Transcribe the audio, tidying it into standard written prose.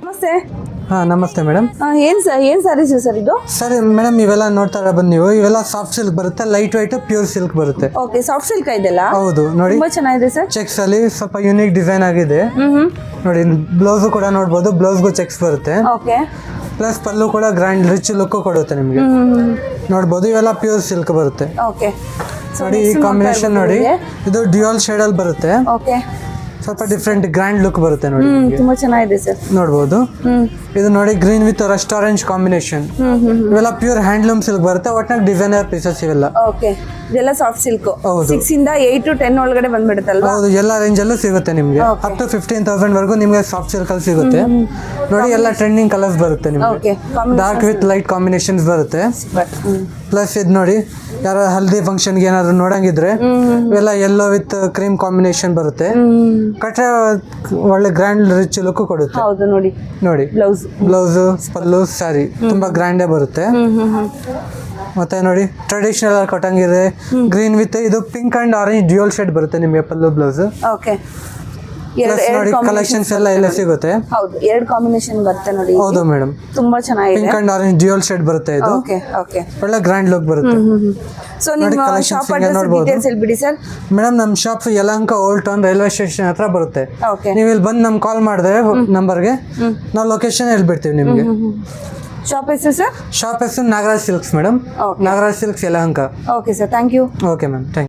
ನಮಸ್ತೆ. ನಮಸ್ತೆ ಮೇಡಮ್. ಏನ್ ಸ್ಯಾರೀಸ್ ಸರ್ ಇದು? ಸರ್ ಮೇಡಮ್ ಇವೆಲ್ಲ ನೋಡ್ತಾ ಬಂದು ನೀವು, ಇವೆಲ್ಲ ಸಾಫ್ಟ್ ಸಿಲ್ಕ್ ಬರುತ್ತೆ, ಲೈಟ್ ವೈಟ್ ಪ್ಯೂರ್ ಸಿಲ್ಕ್ ಬರುತ್ತೆ. ಓಕೆ, ಸಾಫ್ಟ್ ಸಿಲ್ಕ್ ಇದೆಲ್ಲ? ಹೌದು, ನೋಡಿ ತುಂಬಾ ಚೆನ್ನಾಗಿದೆ ಸರ್. ಚೆಕ್ಸ್ ಅಲ್ಲಿ ಸ್ವಲ್ಪ ಯೂನಿಕ್ ಡಿಸೈನ್ ಆಗಿದೆ. ನೋಡಿ ಬ್ಲೌಸ್ ಕೂಡ ನೋಡಬಹುದು, ಬ್ಲೌಸ್ಗೂ ಚೆಕ್ಸ್ ಬರುತ್ತೆ. ಓಕೆ, ಪ್ಲಸ್ ಪಲ್ಲು ಕೂಡ ಗ್ರ್ಯಾಂಡ್ ರಿಚ್ ಲುಕ್ ಕೊಡುತ್ತೆ ನಿಮಗೆ. ನೋಡಬಹುದು, ಇವೆಲ್ಲ ಪ್ಯೂರ್ ಸಿಲ್ಕ್ ಬರುತ್ತೆ. ಓಕೆ, ನೋಡಿ ಈ ಕಾಂಬಿನೇಷನ್ ನೋಡಿ, ಇದು ಡ್ಯೂಯಲ್ ಶೇಡ್ ಅಲ್ಲಿ ಬರುತ್ತೆ. ಓಕೆ, ಸ್ವಲ್ಪ ಡಿಫ್ರೆಂಟ್ ಗ್ರ್ಯಾಂಡ್ ಲುಕ್ ಬರುತ್ತೆ ನೋಡಿ. ತುಂಬಾ ಚೆನ್ನಾಗಿದೆ ಸರ್. ನೋಡಬಹುದು, ಇದು ನೋಡಿ green with Rust orange combination. ಇವೆಲ್ಲ ಪ್ಯೂರ್ ಹ್ಯಾಂಡ್ಲೂಮ್ ಸಿಲ್ಕ್ ಬರುತ್ತೆ, ಒಟ್ನಾಗ ಡಿಸೈನರ್ ಪೀಸಸ್ ಇವೆಲ್ಲ. ಓಕೆ, ಇದೆಲ್ಲ ಸಾಫ್ಟ್ ಸಿಲ್ಕ್. ಹೌದು. 6 ಇಂದ 8 to 10 ಒಳಗಡೆ ಬಂದ್ಬಿಡುತ್ತಲ್ವಾ? ಹೌದು, ಎಲ್ಲ ರೇಂಜ್ ಅಲ್ಲೂ ಸಿಗುತ್ತೆ ನಿಮಗೆ. ಅಪ್ ಟು 15,000 ವರೆಗೂ ನಿಮಗೆ ಸಾಫ್ಟ್ ಸಿಲ್ಕ್ ಅಲ್ಲಿ ಸಿಗುತ್ತೆ. ನೋಡಿ ಎಲ್ಲ ಟ್ರೆಂಡಿಂಗ್ ಕಲರ್ಸ್ ಬರುತ್ತೆ ನಿಮಗೆ. ಡಾರ್ಕ್ ವಿತ್ ಲೈಟ್ ಕಾಂಬಿನೇಷನ್ಸ್ ಬರುತ್ತೆ. ಪ್ಲಸ್ ಇದು ನೋಡಿ, ಯಾರು ಹಲ್ದಿ ಫಂಕ್ಷನ್ಗೆ ಏನಾದ್ರು ನೋಡಂಗಿದ್ರೆ ಇವೆಲ್ಲ ಯೆಲ್ಲೋ ವಿತ್ ಕ್ರೀಮ್ ಕಾಂಬಿನೇಷನ್ ಬರುತ್ತೆ. ಕಟ್ರೆ ಒಳ್ಳೆ ಗ್ರ್ಯಾಂಡ್ ರಿಚ್ ಲುಕ್ ಕೊಡುತ್ತೆ. ಹೌದು, ನೋಡಿ ನೋಡಿ ಬ್ಲೌಸ್ ಪಲ್ಲು ಸ್ಯಾರಿ ತುಂಬಾ ಗ್ರ್ಯಾಂಡೇ ಬರುತ್ತೆ. ಮತ್ತೆ ನೋಡಿ ಟ್ರೆಡಿಷನಲ್ ಆಗಿ ಕೊಟ್ಟಂಗಿದೆ, ಗ್ರೀನ್ ವಿತ್ ಇದು pink and orange dual shade ಬರುತ್ತೆ ನಿಮಗೆ ಪಲ್ಲು ಬ್ಲೌಸ್. ಓಕೆ, ನೋಡಿ ಕಲೆಕ್ಷನ್ಸ್ ಎಲ್ಲ ಸಿಗುತ್ತೆ. ಹೌದು, 2 ಕಾಂಬಿನೇಷನ್ ಬರುತ್ತೆ ನೋಡಿ. ಹೌದು ಮೇಡಮ್, ತುಂಬಾ ಚೆನ್ನಾಗಿದೆ. Pink and orange dual shade ಬರುತ್ತೆ ಇದು. ಓಕೆ, ಓಕೆ, ಒಳ್ಳೆ ಗ್ರ್ಯಾಂಡ್ ಲುಕ್ ಬರುತ್ತೆ. ಸೊ ನಿಮ್ಮ ಶಾಪ್ ಅಡ್ರೆಸ್ ಡೀಟೇಲ್ಸ್ ಹೇಳ್ಬಿಡಿ ಸರ್. ಮೇಡಮ್ ನಮ್ಮ shop Yelahanka old town railway station ಹತ್ರ ಬರುತ್ತೆ. ಓಕೆ, ನೀವು ಇಲ್ಲಿ ಬಂದು ನಮ್ಗೆ ಕಾಲ್ ಮಾಡಿದ್ರೆ ನಂಬರ್ಗೆ ನಾವು ಲೊಕೇಶನ್ ಹೇಳ್ಬಿಡ್ತೀವಿ ನಿಮಗೆ. ಶಾಪ್ ಹೆಸರು ಸರ್? ಶಾಪ್ ಹೆಸರು Nagaraj silks madam. Nagaraj silks Yelahanka. Okay sir, thank you. Okay ma'am, thank you.